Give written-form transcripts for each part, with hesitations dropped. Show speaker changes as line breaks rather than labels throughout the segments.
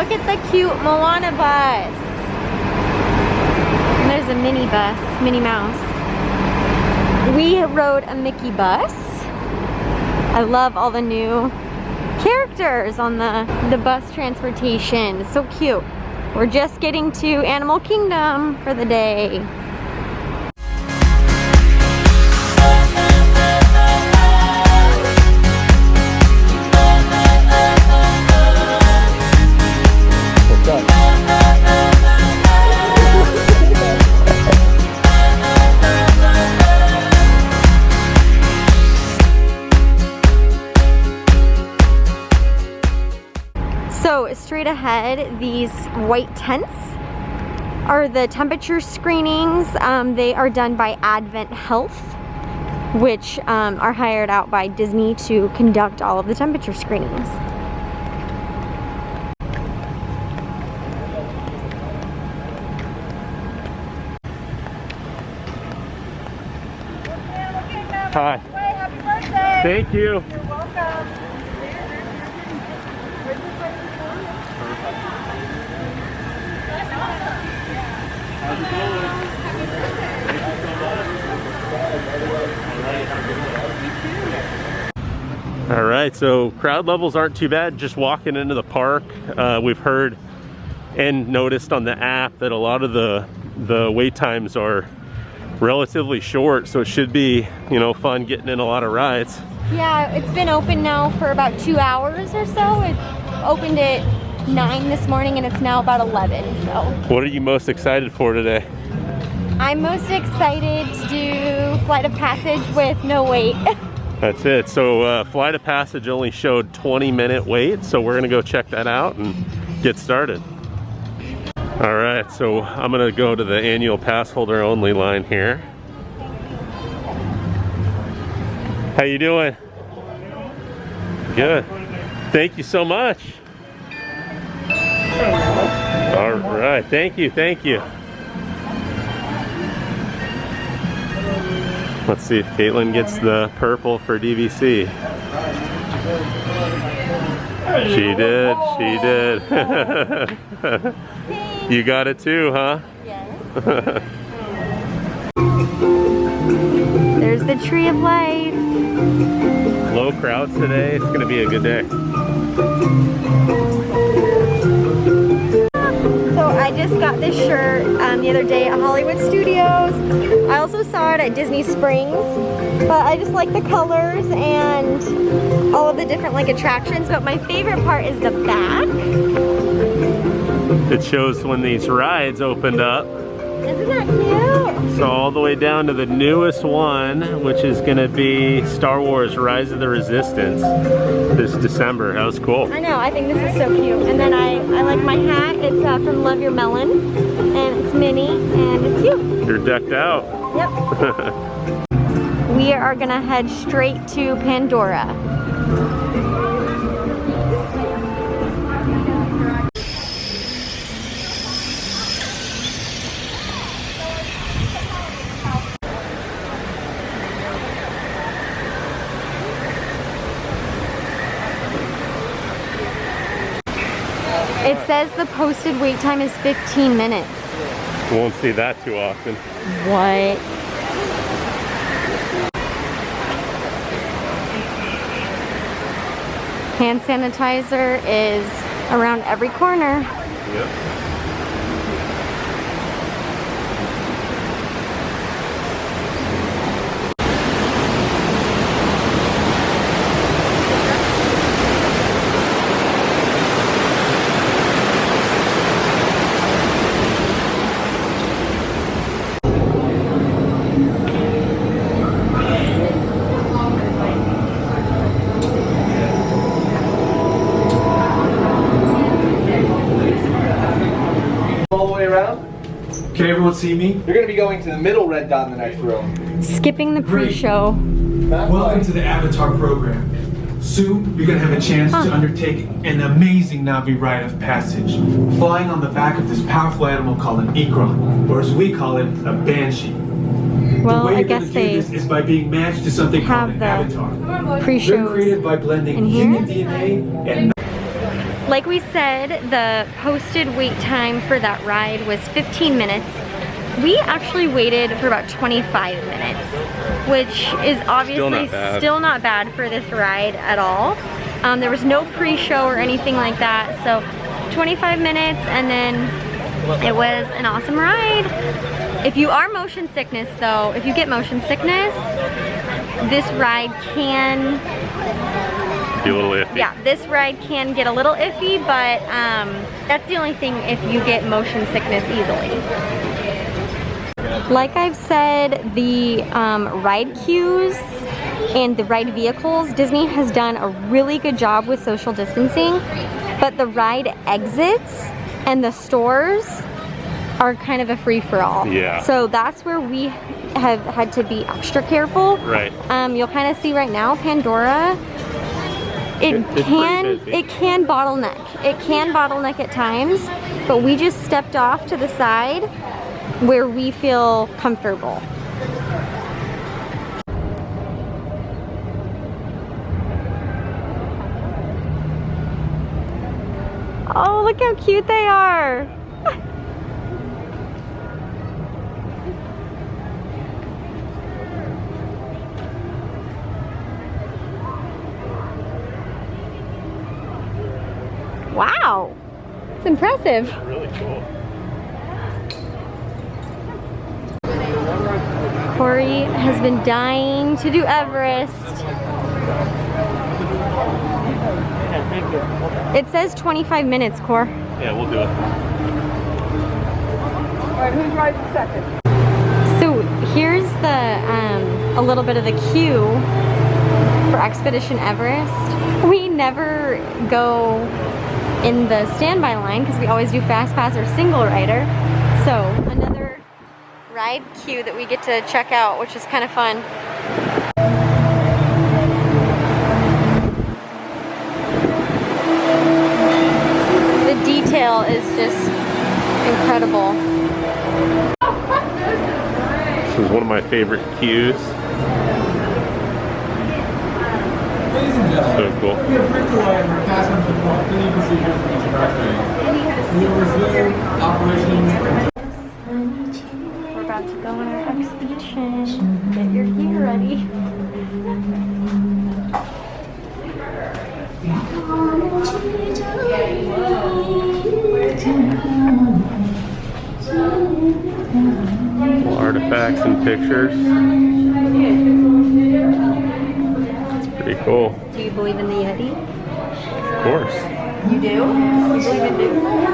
look at the cute Moana bus. And there's a mini bus, Minnie Mouse. We rode a Mickey bus. I love all the new characters on the bus transportation. It's so cute. We're just getting to Animal Kingdom for the day.
What's up?
So straight ahead, these white tents are the temperature screenings. They are done by Advent Health, which are hired out by Disney to conduct all of the temperature screenings.
Hi.
Hey, happy birthday!
Thank you.
You're welcome.
How's it going? All right, so crowd levels aren't too bad. Just walking into the park, we've heard and noticed on the app that a lot of the wait times are relatively short, so it should be, you know, fun getting in a lot of rides.
Yeah, it's been open now for about 2 hours or so. It opened at 9 this morning and it's now about 11, so.
What are you most excited for today?
I'm most excited to do Flight of Passage with no wait.
That's it. So Flight of Passage only showed 20-minute wait, so we're gonna go check that out and get started. All right, so I'm gonna go to the annual pass holder only line here. How you doing? Good. Thank you so much. All right, thank you, thank you. Let's see if Caitlin gets the purple for DVC. She did, she did. You got it too, huh?
Yes. There's the Tree of Life.
Low crowds today, it's gonna be a good day.
So I just got this shirt the other day at Hollywood Studios. I also saw it at Disney Springs, but I just like the colors and all of the different like attractions, but my favorite part is the back.
It shows when these rides opened up.
Isn't that cute?
So all the way down to the newest one, which is gonna be Star Wars Rise of the Resistance this December. That was cool.
I know, I think this is so cute. And then I like my hat. It's from Love Your Melon, and it's mini, and it's cute.
You're decked out.
Yep. We are gonna head straight to Pandora. It says the posted wait time is 15 minutes.
Won't see that too often.
What? Hand sanitizer is around every corner.
Yep.
Can everyone see me?
You're going to be going to the middle red dot in the next room.
Skipping the pre-show.
Welcome to the Avatar program. Soon, you're going to have a chance to undertake an amazing Na'vi rite of passage, flying on the back of this powerful animal called an Ikron, or as we call it, a banshee.
Well,
the way
I
you're
guess
going to do
they
this is by being matched to something called
have
an
the
avatar. They're
pre-shows
created by blending
in here.
human DNA and
like we said, the posted wait time for that ride was 15 minutes. We actually waited for about 25 minutes, which is obviously still not bad for this ride at all. There was no pre-show or anything like that, so 25 minutes, and then it was an awesome ride. If you are motion sickness though, if you get motion sickness, this ride can
be a little iffy.
Yeah, this ride can get a little iffy, but that's the only thing if you get motion sickness easily. Like I've said, the ride queues and the ride vehicles, Disney has done a really good job with social distancing, but the ride exits and the stores are kind of a free-for-all.
Yeah.
So that's where we have had to be extra careful.
Right.
You'll kind of see right now, Pandora, it can bottleneck. It can bottleneck at times, but we just stepped off to the side where we feel comfortable. Oh, look how cute they are. Wow, it's impressive.
Really cool.
Corey has been dying to do Everest. It says 25 minutes, Cor.
Yeah, we'll do it.
Alright, who drives second?
So here's the a little bit of the queue for Expedition Everest. We never go in the standby line because we always do fast pass or single rider. So another ride queue that we get to check out, which is kind of fun. The detail is just incredible.
This is one of my favorite queues. So cool.
We have brief delay and we're passing the cleaning procedures and instructions. We will resume operations.
We're about to go on our expedition. Get your gear ready.
Little artifacts and pictures. It's pretty cool.
Do you believe in the Yeti?
Of course.
You do? You believe in Bigfoot?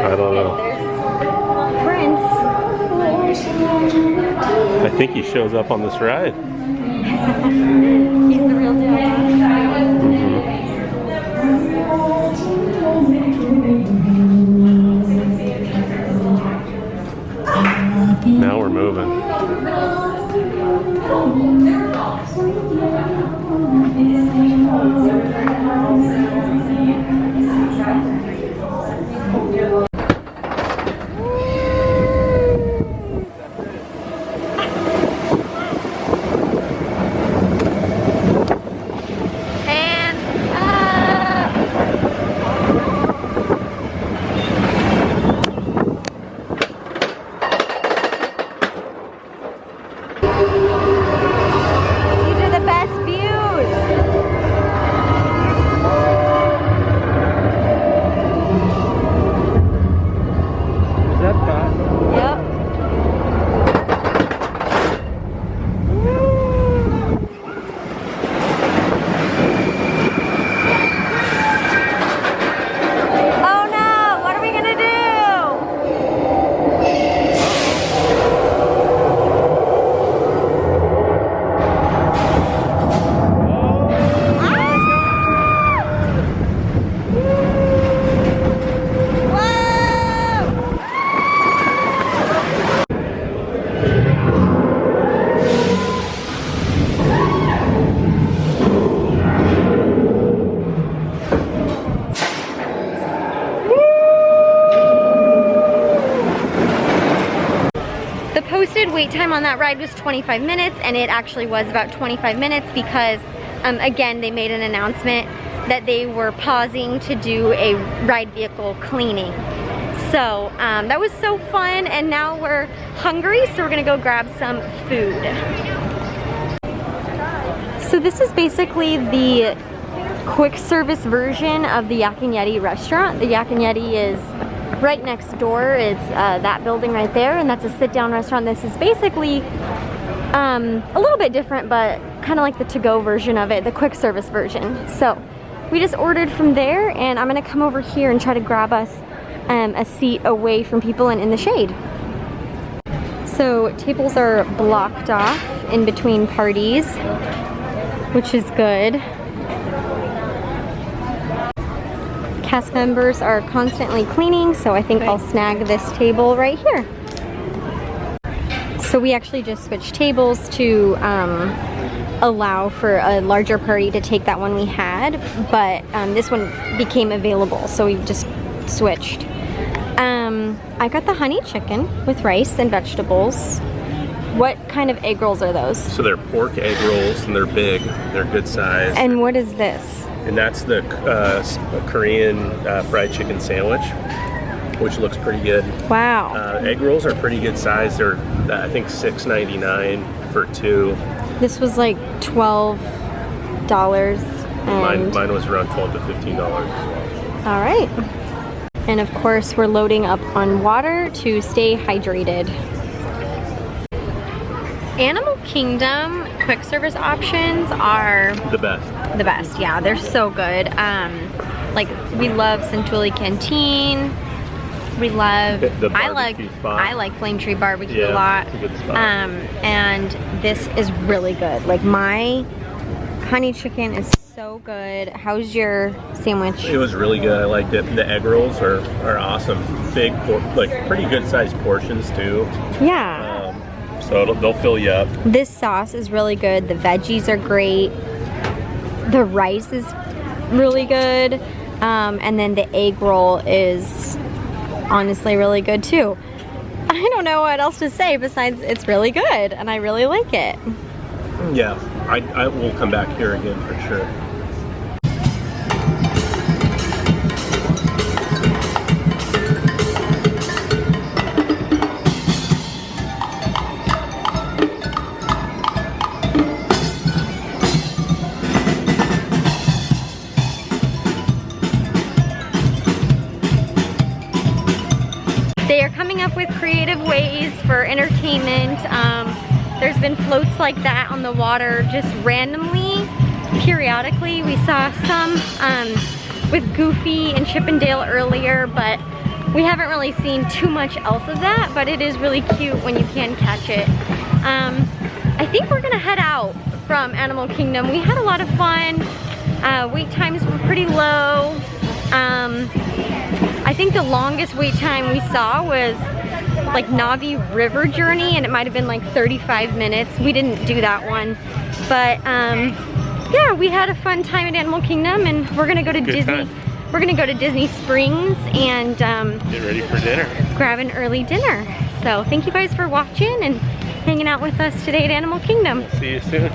I don't know.
There's Prince.
I think he shows up on this ride.
He's the real deal.
Now we're moving. Wait time on that ride was 25 minutes, and it actually was about 25 minutes because again, they made an announcement
that they were pausing to do a ride vehicle cleaning. So that was so fun, and now we're hungry, so we're gonna go grab some food. So this is basically the quick service version of the Yakin Yeti restaurant. The Yakin Yeti is right next door. It's that building right there, and that's a sit-down restaurant. This is basically a little bit different, but kind of like the to-go version of it, the quick service version. So we just ordered from there, and I'm gonna come over here and try to grab us a seat away from people and in the shade. So tables are blocked off in between parties, which is good. Cast members are constantly cleaning, so I think I'll snag this table right here. So we actually just switched tables to allow for a larger party to take that one we had, but this one became available, so we just switched. I got the honey chicken with rice and vegetables. What kind of egg rolls are those?
So they're pork egg rolls, and they're big. They're good size.
And what is this?
And that's the Korean fried chicken sandwich, which looks pretty good.
Wow.
Egg rolls are pretty good size. They're, I think, $6.99 for 2.
This was like $12.
Mine was around $12 to $15 as well.
All right. And of course, we're loading up on water to stay hydrated. Animal Kingdom quick service options are
the best.
The best, yeah, they're so good. Like, we love Centuli Canteen. We love, I like Flame Tree Barbecue a lot.
It's a good spot.
And this is really good. Like, my honey chicken is so good. How's your sandwich?
It was really good. I liked it. The egg rolls are awesome. Big, like pretty good sized portions too.
Yeah.
So they'll fill you up.
This sauce is really good. The veggies are great. The rice is really good. And then the egg roll is honestly really good too. I don't know what else to say besides it's really good and I really like it.
Yeah, I will come back here again for sure.
They are coming up with creative ways for entertainment. There's been floats like that on the water just randomly, periodically. We saw some with Goofy and Chip and Dale earlier, but we haven't really seen too much else of that, but it is really cute when you can catch it. I think we're gonna head out from Animal Kingdom. We had a lot of fun. Wait times were pretty low. I think the longest wait time we saw was like Navi River Journey, and it might have been like 35 minutes. We didn't do that one, but yeah, we had a fun time at Animal Kingdom, and we're gonna go to Disney. We're gonna go to Disney Springs and
get ready for dinner.
Grab an early dinner. So thank you guys for watching and hanging out with us today at Animal Kingdom.
See you soon.